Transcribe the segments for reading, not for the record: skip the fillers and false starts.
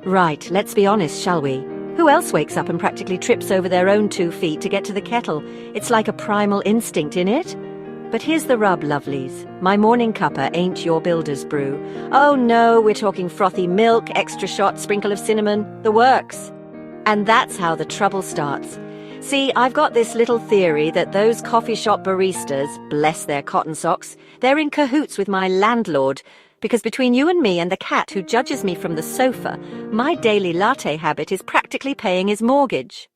Right, let's be honest, shall we? Who else wakes up and practically trips over their own 2 feet to get to the kettle? It's like a primal instinct in it. But here's the rub, lovelies. My morning cuppa ain't your builder's brew. Oh no, we're talking frothy milk, extra shot, sprinkle of cinnamon, the works. And that's how the trouble starts. See, I've got this little theory that those coffee shop baristas, bless their cotton socks, they're in cahoots with my landlord, because between you and me and the cat who judges me from the sofa, my daily latte habit is practically paying his mortgage.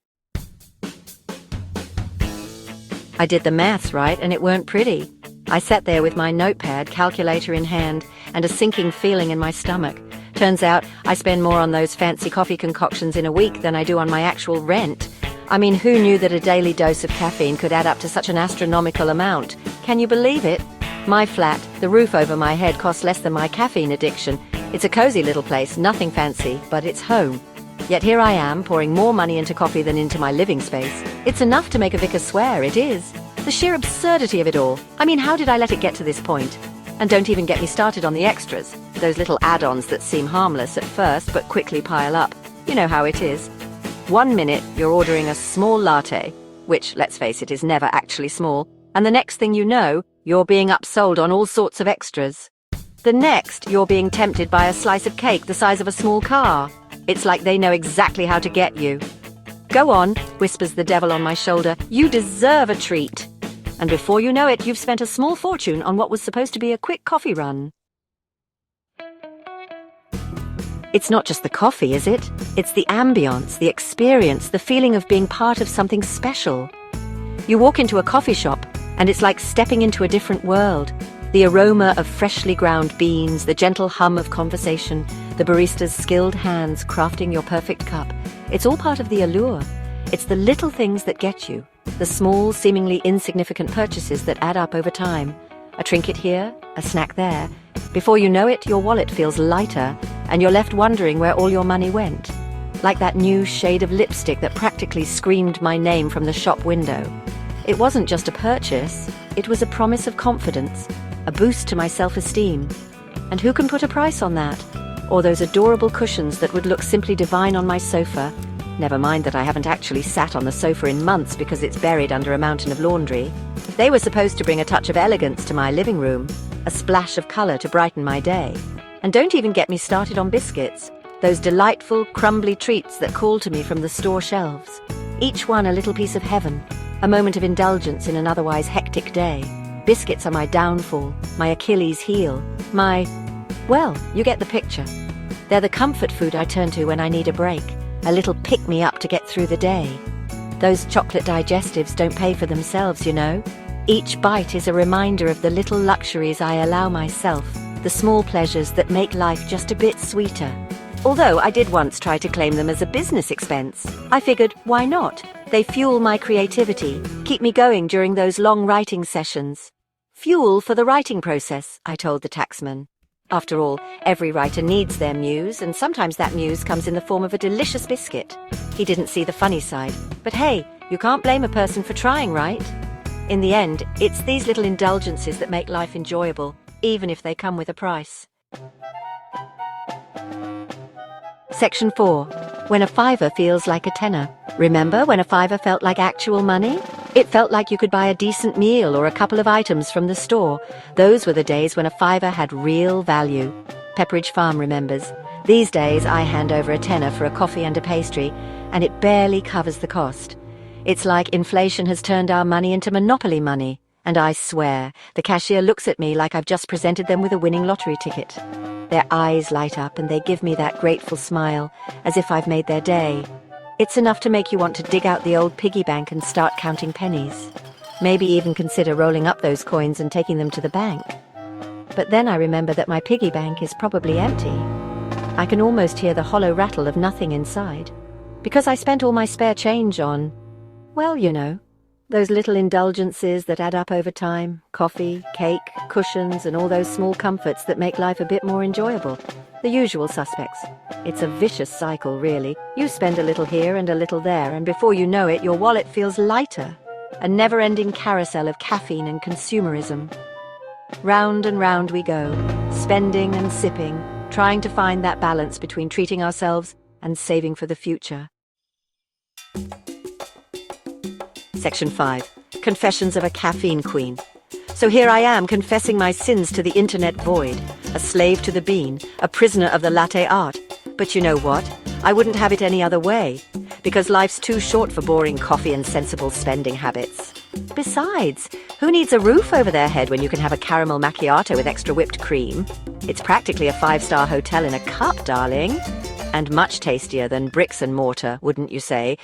I did the maths right, and it weren't pretty. I sat there with my notepad, calculator in hand, and a sinking feeling in my stomach. Turns out I spend more on those fancy coffee concoctions in a week than I do on my actual rent. I mean, who knew that a daily dose of caffeine could add up to such an astronomical amount? Can you believe it? My flat, the roof over my head, costs less than my caffeine addiction. It's a cozy little place, nothing fancy, but it's home. Yet here I am, pouring more money into coffee than into my living space. It's enough to make a vicar swear, it is. The sheer absurdity of it all. I mean, how did I let it get to this point? And don't even get me started on the extras. Those little add-ons that seem harmless at first, but quickly pile up. You know how it is. 1 minute, you're ordering a small latte, which, let's face it, is never actually small. And the next thing you know, you're being upsold on all sorts of extras. The next, you're being tempted by a slice of cake the size of a small car. It's like they know exactly how to get you. Go on, whispers the devil on my shoulder. You deserve a treat. And before you know it, you've spent a small fortune on what was supposed to be a quick coffee run. It's not just the coffee, is it? It's the ambience, the experience, the feeling of being part of something special. You walk into a coffee shop, and it's like stepping into a different world. The aroma of freshly ground beans, the gentle hum of conversation, the barista's skilled hands crafting your perfect cup. It's all part of the allure. It's the little things that get you, the small, seemingly insignificant purchases that add up over time. A trinket here, a snack there. Before you know it, your wallet feels lighter, and you're left wondering where all your money went. Like that new shade of lipstick that practically screamed my name from the shop window. It wasn't just a purchase, it was a promise of confidence, a boost to my self-esteem. And who can put a price on that? Or those adorable cushions that would look simply divine on my sofa. Never mind that I haven't actually sat on the sofa in months because it's buried under a mountain of laundry. They were supposed to bring a touch of elegance to my living room, a splash of colour to brighten my day. And don't even get me started on biscuits, those delightful, crumbly treats that call to me from the store shelves. Each one a little piece of heaven, a moment of indulgence in an otherwise hectic day. Biscuits are my downfall, my Achilles heel, well, you get the picture. They're the comfort food I turn to when I need a break, a little pick-me-up to get through the day. Those chocolate digestives don't pay for themselves, you know. Each bite is a reminder of the little luxuries I allow myself, the small pleasures that make life just a bit sweeter. Although I did once try to claim them as a business expense. I figured, why not? They fuel my creativity, keep me going during those long writing sessions. Fuel for the writing process, I told the taxman. After all, every writer needs their muse, and sometimes that muse comes in the form of a delicious biscuit. He didn't see the funny side. But hey, you can't blame a person for trying, right? In the end, it's these little indulgences that make life enjoyable, even if they come with a price. Section 4. When a fiver feels like a tenner. Remember when a fiver felt like actual money? It felt like you could buy a decent meal or a couple of items from the store. Those were the days when a fiver had real value. Pepperidge Farm remembers. These days I hand over a tenner for a coffee and a pastry, and it barely covers the cost. It's like inflation has turned our money into monopoly money. And I swear, the cashier looks at me like I've just presented them with a winning lottery ticket. Their eyes light up and they give me that grateful smile, as if I've made their day. It's enough to make you want to dig out the old piggy bank and start counting pennies. Maybe even consider rolling up those coins and taking them to the bank. But then I remember that my piggy bank is probably empty. I can almost hear the hollow rattle of nothing inside. Because I spent all my spare change on, well, you know, those little indulgences that add up over time. Coffee, cake, cushions, and all those small comforts that make life a bit more enjoyable. The usual suspects. It's a vicious cycle, really. You spend a little here and a little there, and before you know it, your wallet feels lighter. A never-ending carousel of caffeine and consumerism. Round and round we go, spending and sipping, trying to find that balance between treating ourselves and saving for the future. Section 5. Confessions of a Caffeine Queen. So here I am confessing my sins to the internet void, a slave to the bean, a prisoner of the latte art. But you know what? I wouldn't have it any other way, because life's too short for boring coffee and sensible spending habits. Besides, who needs a roof over their head when you can have a caramel macchiato with extra whipped cream? It's practically a 5-star hotel in a cup, darling. And much tastier than bricks and mortar, wouldn't you say?